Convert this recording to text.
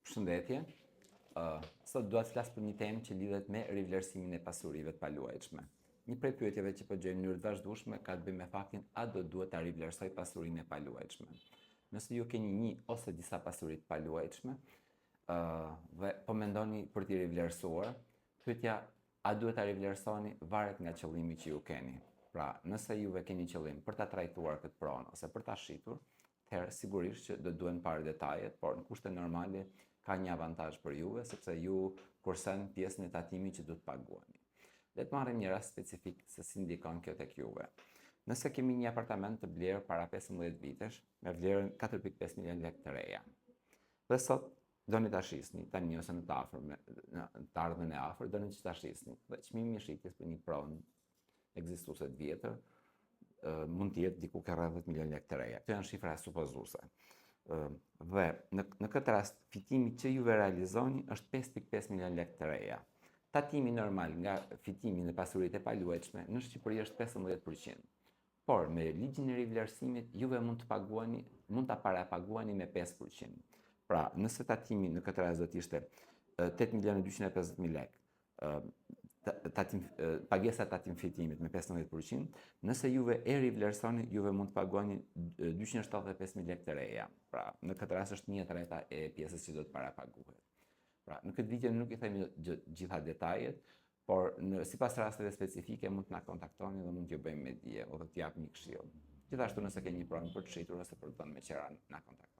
Përshëndetje. Sot dua të flas për një temë që lidhet me rivlerësimin e pasurive të paluajtshme. Një prej pyetjeve që po gjej në mënyrë të vazhdueshme ka të bëjë me faktin a do duhet ta rivlerësoj pasurinë e paluajtshme. Nëse ju keni një ose disa pasuri të paluajtshme, dhe po mendoni për t'i rivlerësuar, pyetja a duhet ta rivlerësoni varet nga qëllimi që ju keni. Pra, nëse juve keni qëllim për ta trajtuar këtë pronë ose për ta shitur, atëherë sigurisht që do duhen parë detajet, por në kushte normale ka një avantazh për juve sepse ju kursen pjesën e tatimit që duhet paguani. Le të marrim një rast specifik se si ndikon kjo tek juve. Nëse kemi një apartament të blerë para 15 vitesh me vlerën 4.5 milion lekë të reja. Dhe sot doni ta shisni, tani ose në të afërm, në të ardhmen e afër doni që ta shisni. Dhe çmimi i shitjes për një pronë ekzistuese të vjetër mund të jetë diku ka rreth 10 milion lekë të reja. Këto janë shifra supozuese. Dhe në këtë rast fitimi që juve realizoni është 5.5 milion lekë të reja. Tatimi normal nga fitimi në pasuritë e paluajtshme në Shqipëri është 15%. Por me ligjin e rivlerësimit juve mund ta parapaguani me 5%. Pra, nëse tatimi në këtë rast do të ishte 8.250.000 lekë, pagesa tatim fitimit me 15%, nëse juve e rivlerësoni, juve mund të paguani 275.000 lekë të reja. Pra, në këtë rast është 1/3 e pjesës që do të parapaguhet. Pra, në këtë video nuk i themi gjitha detajet, por sipas rasteve specifike mund të na kontaktoni dhe mund t'ju bëjmë me dije ose t'ju jap një këshill. Gjithashtu nëse keni një pronë për të shitur ose për të dhënë me qira, na kontaktoni.